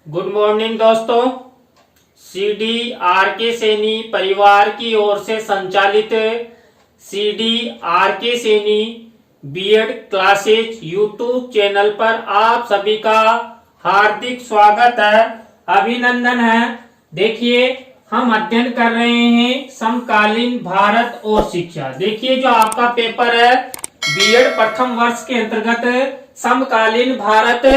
Good morning दोस्तों। CD R K Saini परिवार की ओर से संचालित CD R K Saini BEd classes YouTube channel पर आप सभी का हार्दिक स्वागत है, अभिनंदन है। देखिए हम अध्ययन कर रहे हैं समकालीन भारत और शिक्षा। देखिए जो आपका पेपर है बीएड प्रथम वर्ष के अंतर्गत समकालीन भारत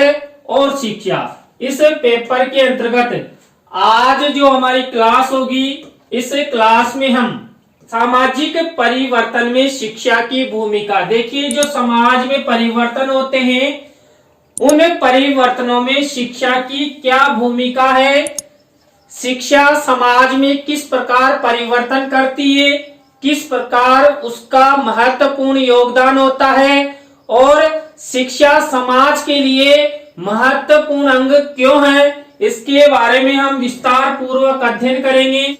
और शिक्षा, इस पेपर के अंतर्गत आज जो हमारी क्लास होगी, इस क्लास में हम सामाजिक परिवर्तन में शिक्षा की भूमिका। देखिए जो समाज में परिवर्तन होते हैं उन परिवर्तनों में शिक्षा की क्या भूमिका है, शिक्षा समाज में किस प्रकार परिवर्तन करती है, किस प्रकार उसका महत्वपूर्ण योगदान होता है और शिक्षा समाज के लिए महत्वपूर्ण अंग क्यों है, इसके बारे में हम विस्तार पूर्वक अध्ययन करेंगे।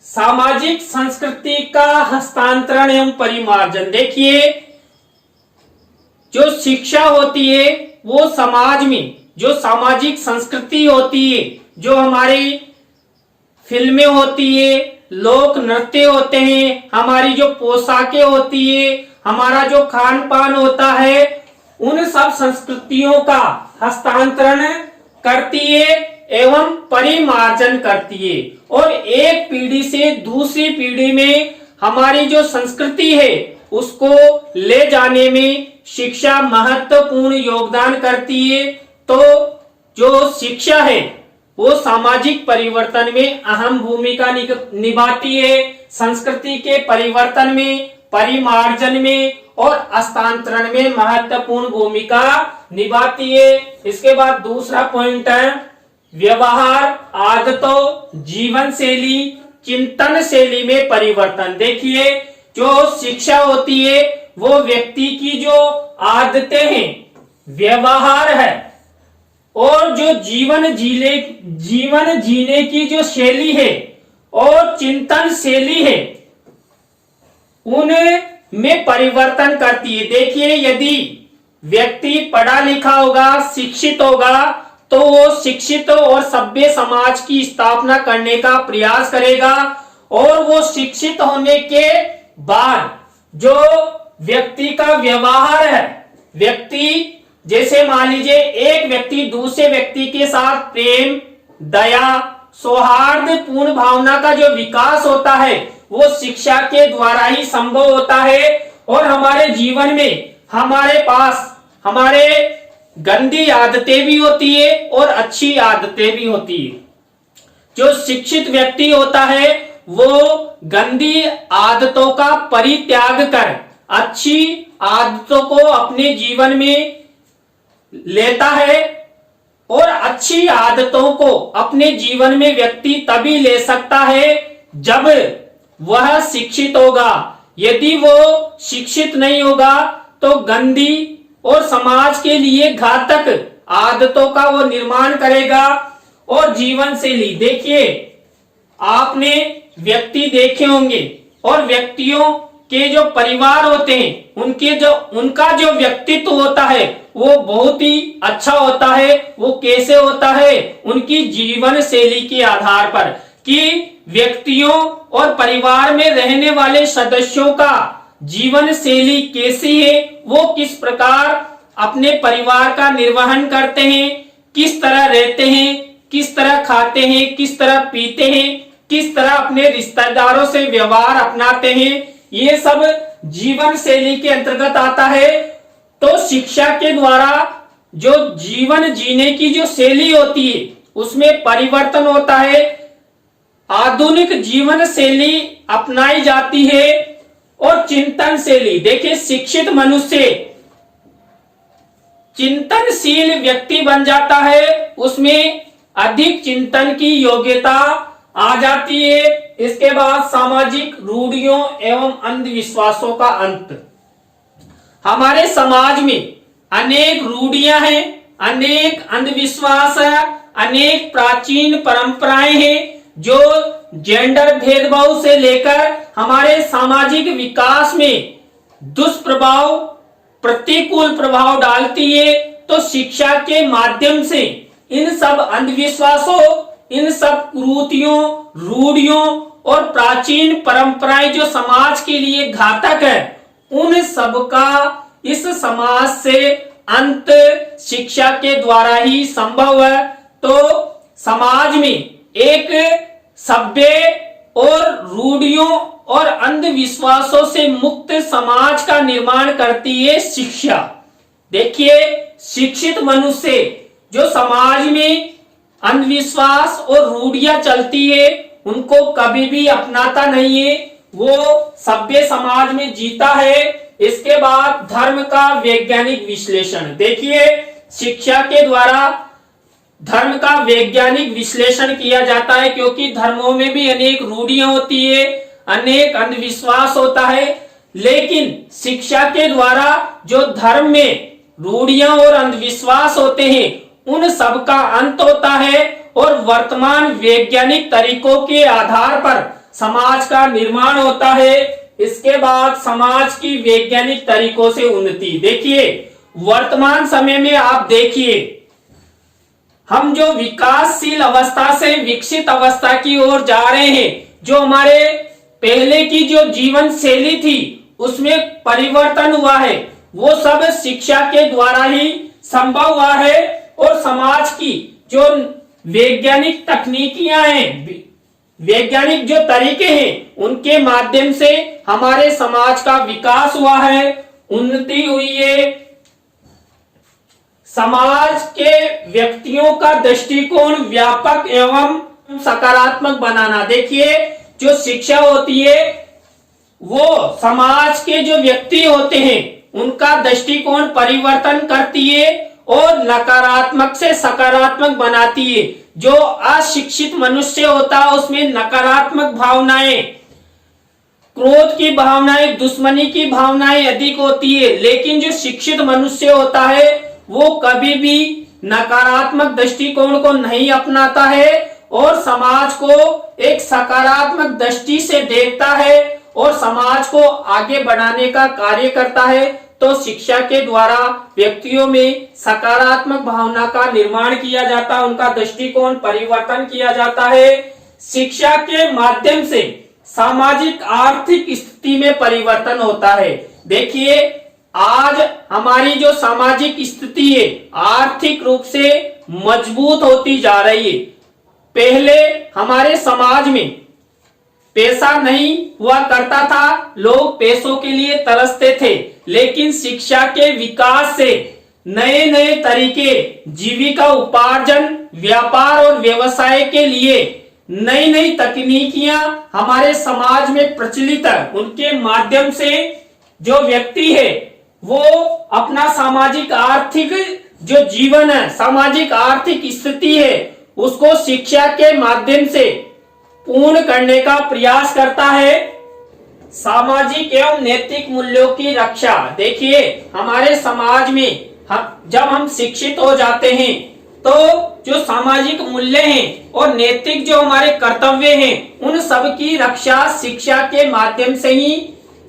सामाजिक संस्कृति का हस्तांतरण एवं परिमार्जन। देखिए जो शिक्षा होती है वो समाज में जो सामाजिक संस्कृति होती है, जो हमारी फिल्में होती है, लोक नृत्य होते हैं, हमारी जो पोशाकें होती है, हमारा जो खान पान होता है, उन सब संस्कृतियों का हस्तांतरण करती है एवं परिमार्जन करती है और एक पीढ़ी से दूसरी पीढ़ी में हमारी जो संस्कृति है उसको ले जाने में शिक्षा महत्वपूर्ण योगदान करती है। तो जो शिक्षा है वो सामाजिक परिवर्तन में अहम भूमिका निभाती है, संस्कृति के परिवर्तन में, परिमार्जन में और हस्तांतरण में महत्वपूर्ण भूमिका निभाती है। इसके बाद दूसरा पॉइंट है व्यवहार, आदतों, जीवन शैली, चिंतन शैली में परिवर्तन। देखिए जो शिक्षा होती है वो व्यक्ति की जो आदतें हैं, व्यवहार है और जो जीवन जीने की जो शैली है और चिंतन शैली है उनमें परिवर्तन करती है। देखिए यदि व्यक्ति पढ़ा लिखा होगा, शिक्षित होगा, तो वो शिक्षित और सभ्य समाज की स्थापना करने का प्रयास करेगा और वो शिक्षित होने के बाद जो व्यक्ति का व्यवहार है, व्यक्ति जैसे मान लीजिए एक व्यक्ति दूसरे व्यक्ति के साथ प्रेम, दया, सौहार्द पूर्ण भावना का जो विकास होता है वो शिक्षा के द्वारा ही संभव होता है। और हमारे जीवन में हमारे पास हमारे गंदी आदतें भी होती है और अच्छी आदतें भी होती है। जो शिक्षित व्यक्ति होता है वो गंदी आदतों का परित्याग कर अच्छी आदतों को अपने जीवन में लेता है और अच्छी आदतों को अपने जीवन में व्यक्ति तभी ले सकता है जब वह शिक्षित होगा। यदि वो शिक्षित नहीं होगा तो गंदी और समाज के लिए घातक आदतों का वो निर्माण करेगा। और जीवन शैली, देखिए आपने व्यक्ति देखे होंगे और व्यक्तियों के जो परिवार होते हैं उनका जो व्यक्तित्व होता है वो बहुत ही अच्छा होता है। वो कैसे होता है? उनकी जीवन शैली के आधार पर कि व्यक्तियों और परिवार में रहने वाले सदस्यों का जीवन शैली कैसी है, वो किस प्रकार अपने परिवार का निर्वहन करते हैं, किस तरह रहते हैं, किस तरह खाते हैं, किस तरह पीते हैं, किस तरह अपने रिश्तेदारों से व्यवहार अपनाते हैं, ये सब जीवन शैली के अंतर्गत आता है। तो शिक्षा के द्वारा जो जीवन जीने की जो शैली होती है उसमें परिवर्तन होता है, आधुनिक जीवन शैली अपनाई जाती है। और चिंतन शैली, देखिए शिक्षित मनुष्य चिंतनशील व्यक्ति बन जाता है, उसमें अधिक चिंतन की योग्यता आ जाती है। इसके बाद सामाजिक रूढ़ियों एवं अंधविश्वासों का अंत। हमारे समाज में अनेक रूढ़ियां हैं, अनेक अंधविश्वास है, अनेक प्राचीन परंपराएं हैं जो जेंडर भेदभाव से लेकर हमारे सामाजिक विकास में दुष्प्रभाव, प्रतिकूल प्रभाव डालती है। तो शिक्षा के माध्यम से इन सब अंधविश्वासों, इन सब कुरीतियों, रूढ़ियों और प्राचीन परंपराएं जो समाज के लिए घातक है, उन सब का इस समाज से अंत शिक्षा के द्वारा ही संभव है। तो समाज में एक सभ्य और रूढ़ियों और अंधविश्वासों से मुक्त समाज का निर्माण करती है शिक्षा। देखिए, शिक्षित मनुष्य जो समाज में अंधविश्वास और रूढ़ियां चलती है उनको कभी भी अपनाता नहीं है, वो सभ्य समाज में जीता है। इसके बाद धर्म का वैज्ञानिक विश्लेषण। देखिए, शिक्षा के द्वारा धर्म का वैज्ञानिक विश्लेषण किया जाता है, क्योंकि धर्मों में भी अनेक रूढ़ियां होती है, अनेक अंधविश्वास होता है, लेकिन शिक्षा के द्वारा जो धर्म में रूढ़ियां और अंधविश्वास होते हैं उन सब का अंत होता है और वर्तमान वैज्ञानिक तरीकों के आधार पर समाज का निर्माण होता है। इसके बाद समाज की वैज्ञानिक तरीकों से उन्नति। देखिए, वर्तमान समय में आप देखिए, हम जो विकासशील अवस्था से विकसित अवस्था की ओर जा रहे हैं, जो हमारे पहले की जो जीवन शैली थी उसमें परिवर्तन हुआ है, वो सब शिक्षा के द्वारा ही संभव हुआ है। और समाज की जो वैज्ञानिक तकनीकियां हैं, वैज्ञानिक जो तरीके हैं, उनके माध्यम से हमारे समाज का विकास हुआ है, उन्नति हुई है। समाज के व्यक्तियों का दृष्टिकोण व्यापक एवं सकारात्मक बनाना। देखिए, जो शिक्षा होती है वो समाज के जो व्यक्ति होते हैं उनका दृष्टिकोण परिवर्तन करती है और नकारात्मक से सकारात्मक बनाती है। जो अशिक्षित मनुष्य होता है उसमें नकारात्मक भावनाएं, क्रोध की भावनाएं, दुश्मनी की भावनाएं अधिक होती है, लेकिन जो शिक्षित मनुष्य होता है वो कभी भी नकारात्मक दृष्टिकोण को नहीं अपनाता है और समाज को एक सकारात्मक दृष्टि से देखता है और समाज को आगे बढ़ाने का कार्य करता है। तो शिक्षा के द्वारा व्यक्तियों में सकारात्मक भावना का निर्माण किया जाता है, उनका दृष्टिकोण परिवर्तन किया जाता है। शिक्षा के माध्यम से सामाजिक आर्थिक स्थिति में परिवर्तन होता है। देखिए, आज हमारी जो सामाजिक स्थिति है आर्थिक रूप से मजबूत होती जा रही है। पहले हमारे समाज में पैसा नहीं हुआ करता था, लोग पैसों के लिए तरसते थे, लेकिन शिक्षा के विकास से नए नए तरीके जीविका उपार्जन, व्यापार और व्यवसाय के लिए नई नई तकनीकियां हमारे समाज में प्रचलित है। उनके माध्यम से जो व्यक्ति है वो अपना सामाजिक आर्थिक जो जीवन है, सामाजिक आर्थिक स्थिति है, उसको शिक्षा के माध्यम से पूर्ण करने का प्रयास करता है। सामाजिक एवं नैतिक मूल्यों की रक्षा। देखिए, हमारे समाज में जब हम शिक्षित हो जाते हैं तो जो सामाजिक मूल्य हैं और नैतिक जो हमारे कर्तव्य हैं उन सब की रक्षा शिक्षा के माध्यम से ही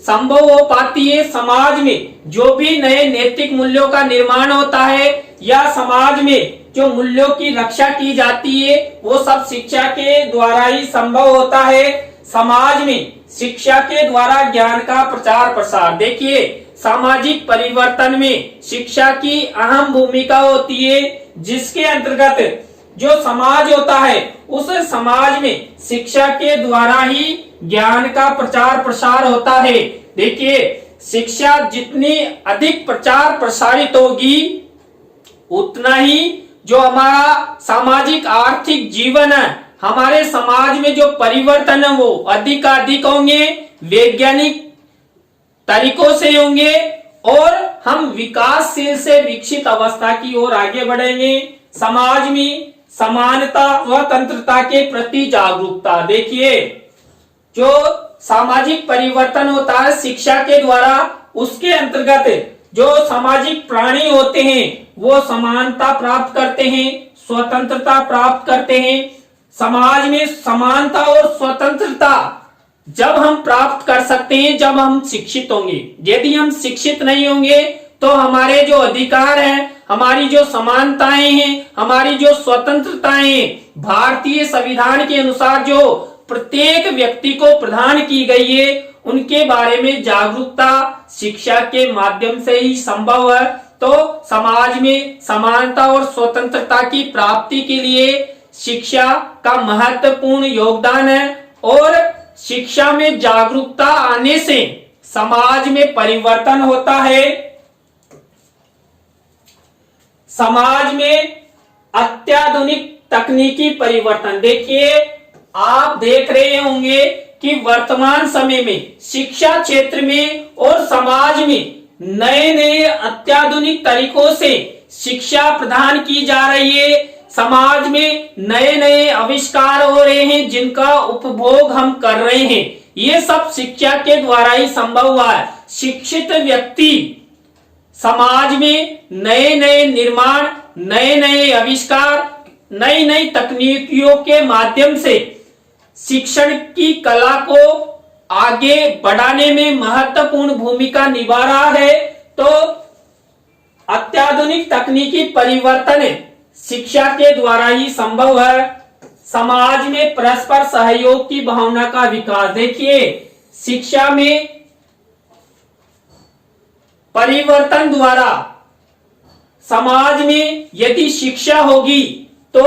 संभव हो पाती है। समाज में जो भी नए नैतिक मूल्यों का निर्माण होता है या समाज में जो मूल्यों की रक्षा की जाती है वो सब शिक्षा के द्वारा ही संभव होता है। समाज में शिक्षा के द्वारा ज्ञान का प्रचार प्रसार। देखिए, सामाजिक परिवर्तन में शिक्षा की अहम भूमिका होती है, जिसके अंतर्गत जो समाज होता है उस समाज में शिक्षा के द्वारा ही ज्ञान का प्रचार प्रसार होता है। देखिए, शिक्षा जितनी अधिक प्रचार प्रसारित होगी उतना ही जो हमारा सामाजिक आर्थिक जीवन है, हमारे समाज में जो परिवर्तन है वो अधिक होंगे, वैज्ञानिक तरीकों से होंगे और हम विकासशील से विकसित अवस्था की ओर आगे बढ़ेंगे। समाज में समानता, स्वतंत्रता के प्रति जागरूकता। देखिए, जो सामाजिक परिवर्तन होता है शिक्षा के द्वारा, उसके अंतर्गत जो सामाजिक प्राणी होते हैं वो समानता प्राप्त करते हैं, स्वतंत्रता प्राप्त करते हैं। समाज में समानता और स्वतंत्रता जब हम प्राप्त कर सकते हैं जब हम शिक्षित होंगे। यदि हम शिक्षित नहीं होंगे तो हमारे जो अधिकार हैं, हमारी जो समानताएं हैं, हमारी जो स्वतंत्रताएं हैं, भारतीय संविधान के अनुसार जो प्रत्येक व्यक्ति को प्रदान की गई है, उनके बारे में जागरूकता शिक्षा के माध्यम से ही संभव है। तो समाज में समानता और स्वतंत्रता की प्राप्ति के लिए शिक्षा का महत्वपूर्ण योगदान है और शिक्षा में जागरूकता आने से समाज में परिवर्तन होता है। समाज में अत्याधुनिक तकनीकी परिवर्तन, देखिए आप देख रहे होंगे कि वर्तमान समय में शिक्षा क्षेत्र में और समाज में नए नए अत्याधुनिक तरीकों से शिक्षा प्रदान की जा रही है। समाज में नए नए आविष्कार हो रहे हैं जिनका उपभोग हम कर रहे हैं। ये सब शिक्षा के द्वारा ही संभव हुआ है। शिक्षित व्यक्ति समाज में नए नए निर्माण, नए नए आविष्कार, नई नई तकनीकियों के माध्यम से शिक्षण की कला को आगे बढ़ाने में महत्वपूर्ण भूमिका निभा रहा है। तो अत्याधुनिक तकनीकी परिवर्तन शिक्षा के द्वारा ही संभव है। समाज में परस्पर सहयोग की भावना का विकास, देखिए शिक्षा में परिवर्तन द्वारा समाज में यदि शिक्षा होगी तो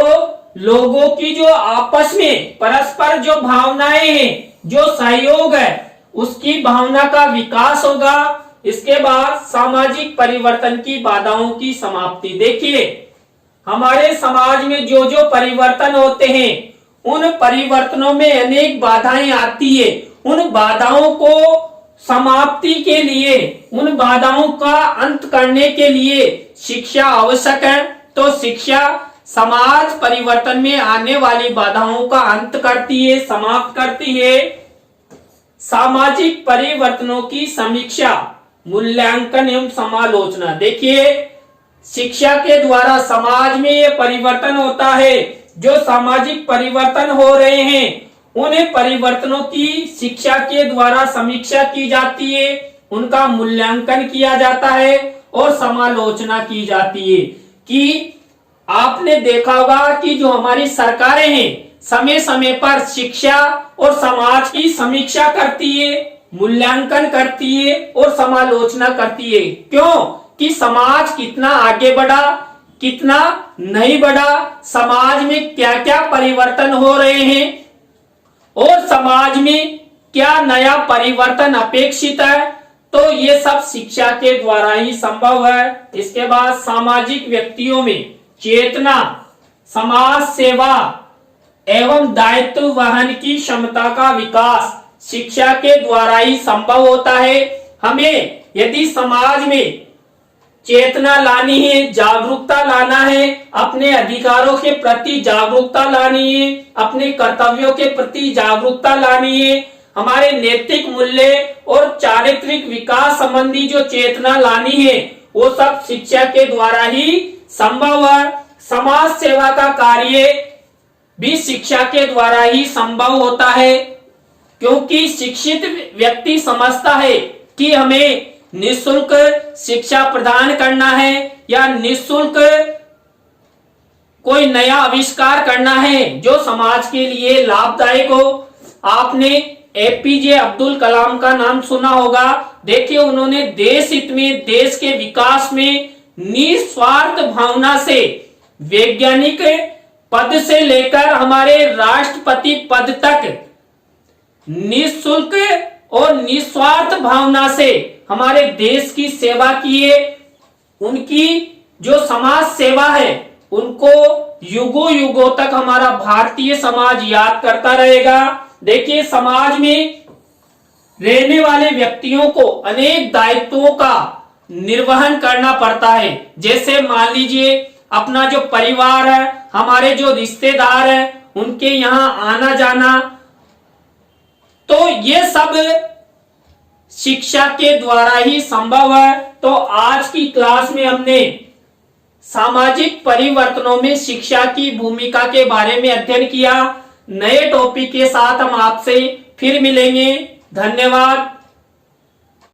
लोगों की जो आपस में परस्पर जो भावनाएं हैं, जो सहयोग है, उसकी भावना का विकास होगा। इसके बाद सामाजिक परिवर्तन की बाधाओं की समाप्ति, देखिए हमारे समाज में जो जो परिवर्तन होते हैं उन परिवर्तनों में अनेक बाधाएं आती है। उन बाधाओं को समाप्ति के लिए, उन बाधाओं का अंत करने के लिए शिक्षा आवश्यक है। तो शिक्षा समाज परिवर्तन में आने वाली बाधाओं का अंत करती है, समाप्त करती है। सामाजिक परिवर्तनों की समीक्षा, मूल्यांकन एवं समालोचना, देखिए शिक्षा के द्वारा समाज में ये परिवर्तन होता है। जो सामाजिक परिवर्तन हो रहे हैं उन परिवर्तनों की शिक्षा के द्वारा समीक्षा की जाती है, उनका मूल्यांकन किया जाता है और समालोचना की जाती है। कि आपने देखा होगा कि जो हमारी सरकारें हैं समय समय पर शिक्षा और समाज की समीक्षा करती है, मूल्यांकन करती है और समालोचना करती है। क्यों? कि समाज कितना आगे बढ़ा, कितना नहीं बढ़ा, समाज में क्या क्या परिवर्तन हो रहे हैं और समाज में क्या नया परिवर्तन अपेक्षित है। तो ये सब शिक्षा के द्वारा ही संभव है। इसके बाद सामाजिक व्यक्तियों में चेतना, समाज सेवा एवं दायित्व वहन की क्षमता का विकास शिक्षा के द्वारा ही संभव होता है। हमें यदि समाज में चेतना लानी है, जागरूकता लाना है, अपने अधिकारों के प्रति जागरूकता लानी है, अपने कर्तव्यों के प्रति जागरूकता लानी है, हमारे नैतिक मूल्य और चारित्रिक विकास संबंधी जो चेतना लानी है वो सब शिक्षा के द्वारा ही संभव है। समाज सेवा का कार्य भी शिक्षा के द्वारा ही संभव होता है, क्योंकि शिक्षित व्यक्ति समझता है कि हमें निःशुल्क शिक्षा प्रदान करना है या निःशुल्क कोई नया आविष्कार करना है जो समाज के लिए लाभदायक हो। आपने एपीजे अब्दुल कलाम का नाम सुना होगा। देखिए उन्होंने देश हित में, देश के विकास में निस्वार्थ भावना से वैज्ञानिक पद से लेकर हमारे राष्ट्रपति पद तक निःशुल्क और निस्वार्थ भावना से हमारे देश की सेवा की है। उनकी जो समाज सेवा है उनको युगों युगों तक हमारा भारतीय समाज याद करता रहेगा। देखिए समाज में रहने वाले व्यक्तियों को अनेक दायित्वों का निर्वहन करना पड़ता है। जैसे मान लीजिए अपना जो परिवार है, हमारे जो रिश्तेदार हैं, उनके यहाँ आना जाना, तो ये सब शिक्षा के द्वारा ही संभव है। तो आज की क्लास में हमने सामाजिक परिवर्तनों में शिक्षा की भूमिका के बारे में अध्ययन किया। नए टॉपिक के साथ हम आपसे फिर मिलेंगे। धन्यवाद।